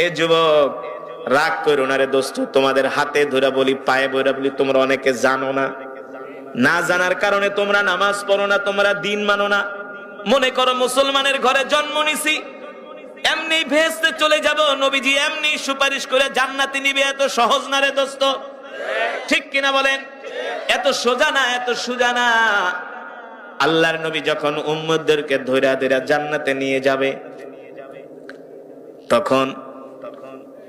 এ যুবক, রাগ করো না রে দোস্ত, তোমাদের হাতে ধরে বলি, পায়ে ধরে বলি, তোমরা অনেকে জানো না, না জানার কারণে তোমরা নামাজ পড়ো না, তোমরা দিন মানো না। মনে করো মুসলমানের ঘরে জন্ম নিছি, এমনি ভেস্তে চলে যাব, নবীজি এমনি সুপারিশ করে জান্নাতে নিবে, এত সহজ না রে দোস্ত, ঠিক কিনা বলেন? এত সোজা না, এত সোজা না। আল্লাহর নবী যখন উম্মতদেরকে ধইরা ধইরা জান্নাতে নিয়ে যাবে, তখন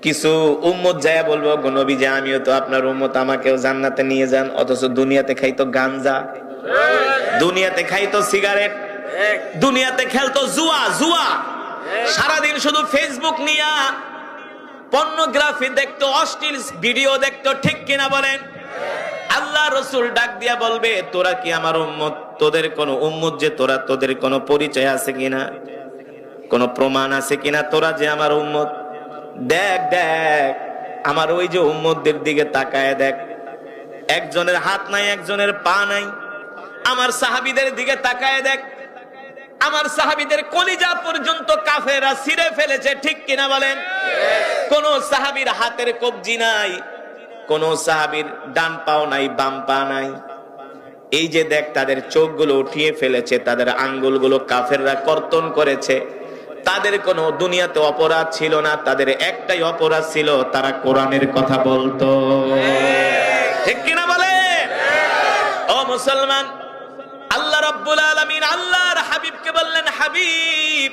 কিছু উম্মত যায় বলবো, গো নবীজি আমিও তো আপনার উম্মত, আমাকেও জান্নাতে নিয়ে যান। অথচ দুনিয়াতে খাইতো গাঞ্জা, দুনিয়াতে খাইতো সিগারেট, দুনিয়াতে খেলতো জুয়া, জুয়া সারাদিন শুধু ফেসবুক নিয়া পর্নোগ্রাফি দেখতো, অশ্লীল ভিডিও দেখতো, ঠিক কিনা বলেন? আল্লাহ রসুল ডাক দিয়া বলবে, তোরা কি আমার উম্মত? তোদের কোন উম্মত যে তোরা, তোদের কোন পরিচয় আছে কিনা, কোন প্রমাণ আছে কিনা তোরা যে আমার উম্মত? দেখ দেখ, আমার ওই যে উম্মতদের দিকে তাকায় দেখ, একজনের হাত নাই, একজনের পা নাই। আমার সাহাবীদের দিকে তাকায় দেখ, আমার সাহাবীদের কলিজা পর্যন্ত কাফেররা ছিঁড়ে ফেলেছে, ঠিক কিনা বলেন? কোন সাহাবীর হাতের কবজি নাই, কোন সাহাবীর ডান পাও নাই, বাম পা নাই। এই যে দেখ, তাদের চোখগুলো উঠিয়ে ফেলেছে, তাদের আঙ্গুলগুলো কাফেররা কর্তন করেছে। তাদের কোনো দুনিয়াতে অপরাধ ছিল না, তাদের একটাই অপরাধ ছিল, তারা কোরআনের কথা বলতো, ঠিক কিনা বলে? ও মুসলমান, আল্লাহ রাব্বুল আলামিন আল্লাহর হাবিবকে বললেন, হাবিব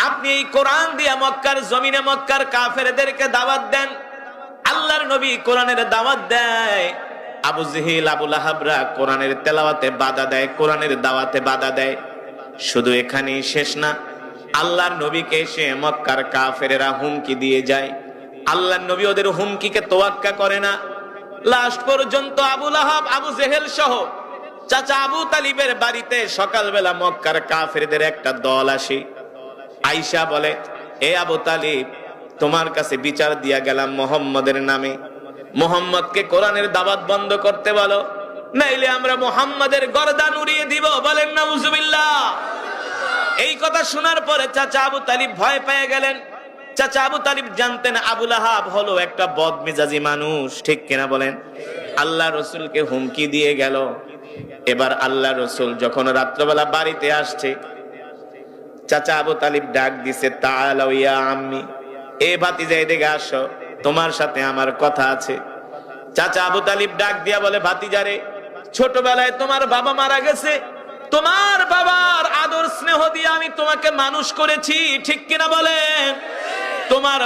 আপনি এই কোরআন দিয়ে মক্কার জমিনে মক্কার কাফেরদেরকে দাওয়াত দেন। আল্লাহর নবী কোরআনের দাওয়াত দেয়, আবু জেহেল, আবু লাহাবরা কোরআনের তেলাওয়াতে বাধা দেয়, কোরআনের দাওয়াতে বাধা দেয়। শুধু এখানেই শেষ না, আল্লাহর নবীকে এসে মক্কার কাফেরেরা হুমকি দিয়ে যায়। আল্লাহর নবী ওদের হুমকিকে তোয়াক্কা করে না। লাস্ট পর্যন্ত আবু লাহাব, আবু জেহেল সহ চাচা আবু তালিবের বাড়িতে সকালবেলা মক্কার কাফেরদের একটা দল আসে। আয়েশা বলে, এ আবু তালিব, তোমার কাছে বিচার দিয়া গেলাম মুহাম্মদের নামে, মুহাম্মদকে কোরআনের দাওয়াত বন্ধ করতে বলো, নাইলে আমরা মুহাম্মদের গর্দান উড়িয়ে দিব। বলেন নাউজুবিল্লাহ। এই কথা শোনার পরে চাচা আবু তালিব ভয় পেয়ে গেলেন। চাচা আবু তালিব জানতেন আবু লাহাব হলো একটা বদমেজাজি মানুষ, ঠিক কিনা বলেন? আল্লাহ রসুলকে হুমকি দিয়ে গেল। এবার আল্লাহ রসুল যখন রাত্রবেলা বাড়িতে আসছে, চাচা আবু তালিব ডাক দিছে, তাআলাউ ইয়া আম্মি, এ ভাতিজা এদিকে আসো, তোমার সাথে আমার কথা আছে। চাচা আবু তালিব ডাক দিয়া বলে, ভাতিজারে, ছোটবেলায় তোমার বাবা মারা গেছে, তোমার বাবার আদর স্নেহ দিয়ে আমি তোমাকে মানুষ করেছি, ঠিক কিনা বলেন? তোমার